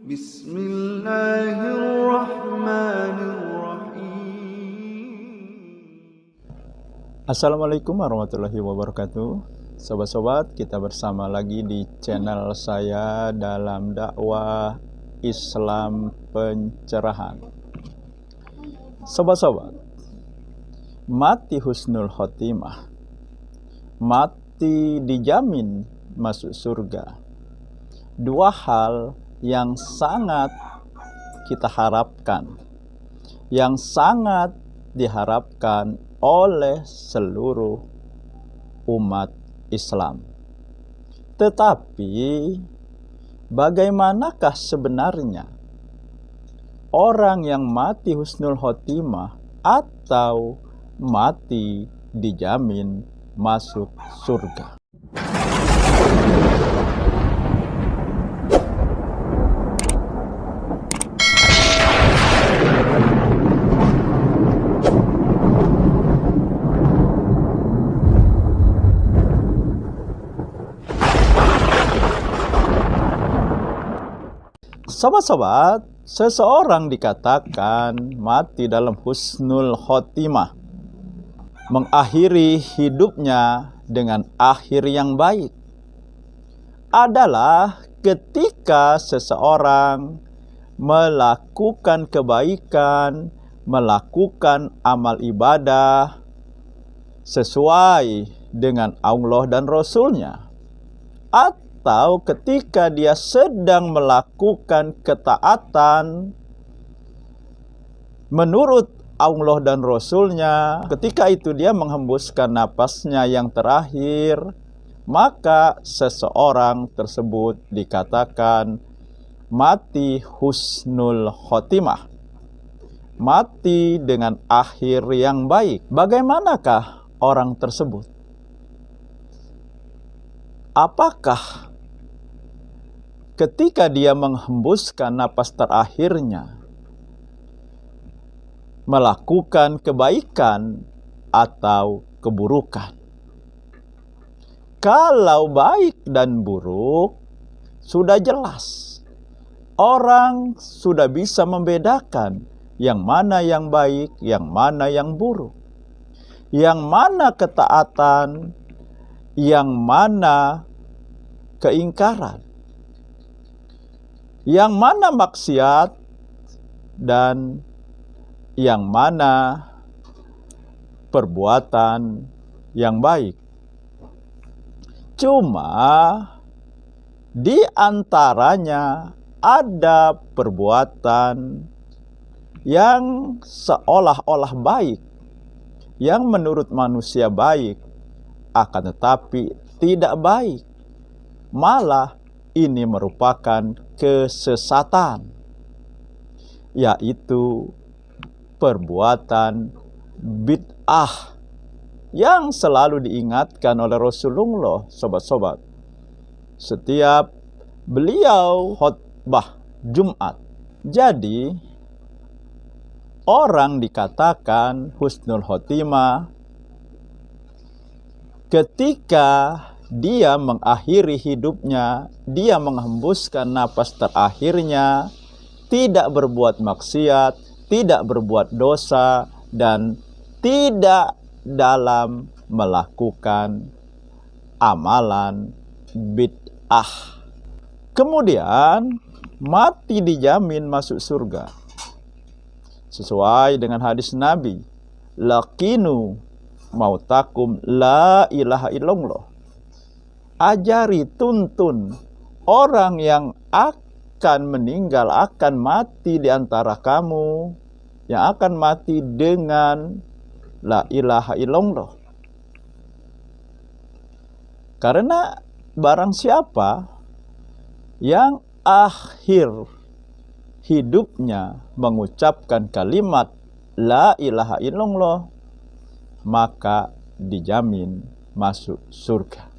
Bismillahirrahmanirrahim. Assalamualaikum warahmatullahi wabarakatuh. Sobat-sobat, kita bersama lagi di channel saya dalam dakwah Islam pencerahan. Sobat-sobat, mati husnul khotimah, mati dijamin masuk surga. Dua hal yang sangat kita harapkan, yang sangat diharapkan oleh seluruh umat Islam. Tetapi bagaimanakah sebenarnya orang yang mati husnul khotimah atau mati dijamin masuk surga? Sobat-sobat, seseorang dikatakan mati dalam husnul khotimah, mengakhiri hidupnya dengan akhir yang baik, adalah ketika seseorang melakukan kebaikan, melakukan amal ibadah sesuai dengan Allah dan Rasul-Nya, atau ketika dia sedang melakukan ketaatan menurut Allah dan Rasul-Nya, ketika itu dia menghembuskan napasnya yang terakhir, maka seseorang tersebut dikatakan mati husnul khotimah, mati dengan akhir yang baik. Bagaimanakah orang tersebut? Apakah ketika dia menghembuskan napas terakhirnya melakukan kebaikan atau keburukan? Kalau baik dan buruk sudah jelas, orang sudah bisa membedakan yang mana yang baik, yang mana yang buruk, yang mana ketaatan, yang mana keingkaran, yang mana maksiat, dan yang mana perbuatan yang baik. Cuma di antaranya ada perbuatan yang seolah-olah baik, yang menurut manusia baik, akan tetapi tidak baik. Malah ini merupakan kesesatan, yaitu perbuatan bid'ah yang selalu diingatkan oleh Rasulullah, sobat-sobat, setiap beliau khutbah Jumat. Jadi orang dikatakan husnul khotimah ketika dia mengakhiri hidupnya, dia menghembuskan napas terakhirnya, tidak berbuat maksiat, tidak berbuat dosa, dan tidak dalam melakukan amalan bid'ah. Kemudian mati dijamin masuk surga, sesuai dengan hadis Nabi, laqinu mautakum la ilaha illallah. Ajari, tuntun orang yang akan meninggal, akan mati di antara kamu, yang akan mati dengan la ilaha illallah. Karena barang siapa yang akhir hidupnya mengucapkan kalimat la ilaha illallah, maka dijamin masuk surga.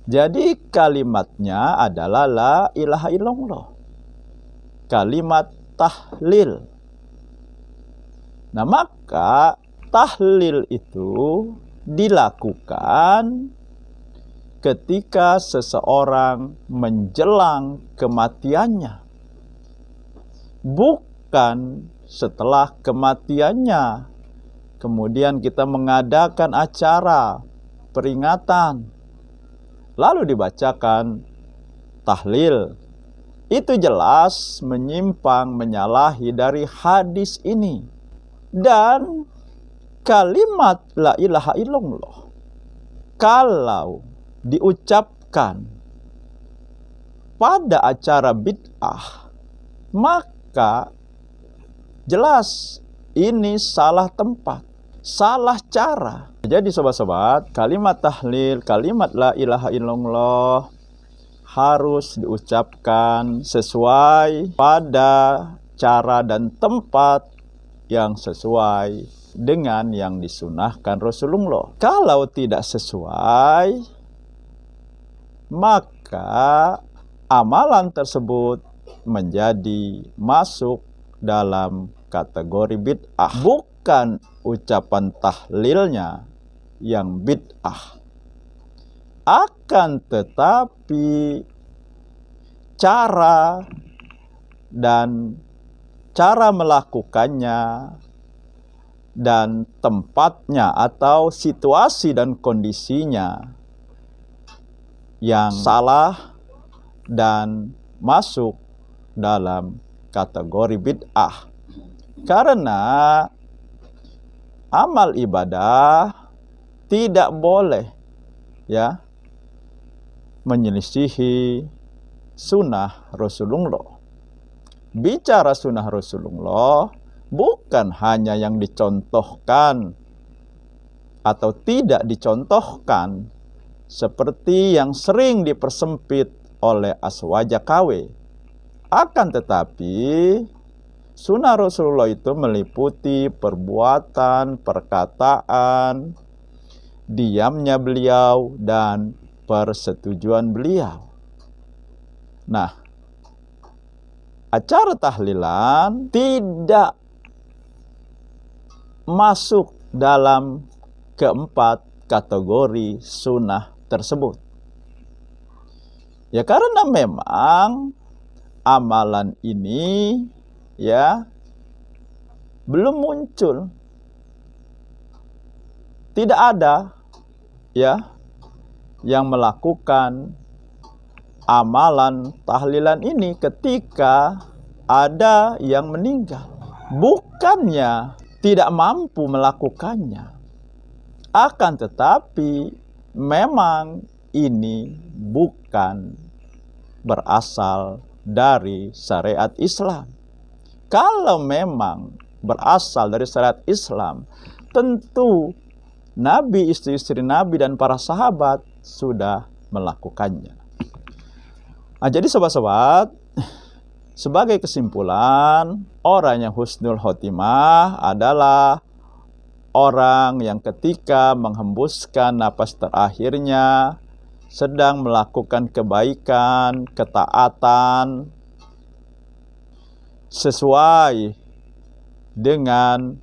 Jadi kalimatnya adalah la ilaha illallah, kalimat tahlil. Nah, maka tahlil itu dilakukan ketika seseorang menjelang kematiannya, bukan setelah kematiannya. Kemudian kita mengadakan acara peringatan, lalu dibacakan tahlil. Itu jelas menyimpang, menyalahi dari hadis ini. Dan kalimat la ilaha illallah, kalau diucapkan pada acara bid'ah, maka jelas ini salah tempat, salah cara. Jadi sobat-sobat, kalimat tahlil, kalimat la ilaha illallah harus diucapkan sesuai pada cara dan tempat yang sesuai dengan yang disunahkan Rasulullah. Kalau tidak sesuai, maka amalan tersebut menjadi masuk dalam kategori bid'ah. Bukan ucapan tahlilnya yang bid'ah, akan tetapi cara dan cara melakukannya dan tempatnya atau situasi dan kondisinya yang salah dan masuk dalam kategori bid'ah. Karena amal ibadah tidak boleh menyelisihi sunnah Rasulullah. Bicara sunnah Rasulullah bukan hanya yang dicontohkan atau tidak dicontohkan seperti yang sering dipersempit oleh Aswaja KW. Akan tetapi sunnah Rasulullah itu meliputi perbuatan, perkataan, diamnya beliau, dan persetujuan beliau. Nah, acara tahlilan tidak masuk dalam keempat kategori sunnah tersebut. Ya karena memang amalan ini belum muncul. Tidak ada yang melakukan amalan tahlilan ini ketika ada yang meninggal. Bukannya tidak mampu melakukannya, akan tetapi memang ini bukan berasal dari syariat Islam. Kalau memang berasal dari syariat Islam, tentu Nabi, istri-istri Nabi, dan para sahabat sudah melakukannya. Nah, jadi sobat-sobat, sebagai kesimpulan, orang yang husnul khotimah adalah orang yang ketika menghembuskan napas terakhirnya sedang melakukan kebaikan, ketaatan sesuai dengan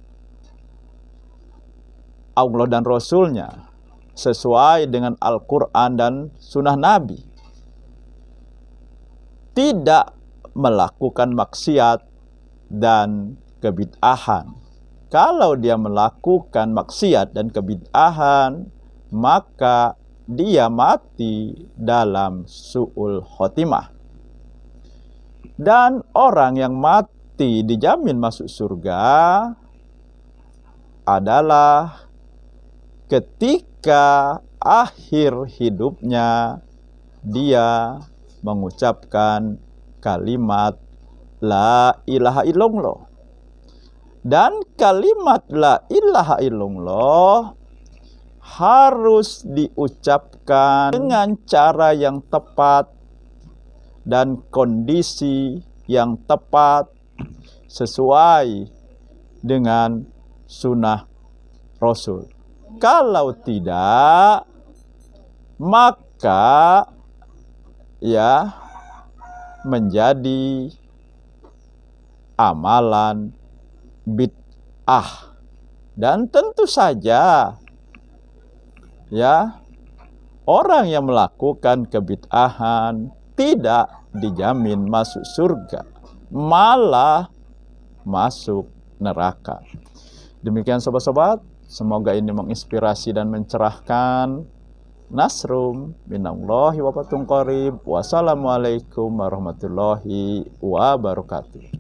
Allah dan Rasulnya, sesuai dengan Al-Quran dan Sunnah Nabi. Tidak melakukan maksiat dan kebid'ahan. Kalau dia melakukan maksiat dan kebid'ahan, maka dia mati dalam su'ul khotimah. Dan orang yang mati dijamin masuk surga adalah ketika akhir hidupnya dia mengucapkan kalimat la ilaha illallah. Dan kalimat la ilaha illallah harus diucapkan dengan cara yang tepat dan kondisi yang tepat sesuai dengan sunnah Rasul. Kalau tidak, maka menjadi amalan bid'ah. Dan tentu saja orang yang melakukan kebid'ahan tidak dijamin masuk surga, malah masuk neraka. Demikian sobat-sobat, semoga ini menginspirasi dan mencerahkan. Nasrum minallahi wa fathun qarib. Wassalamualaikum warahmatullahi wabarakatuh.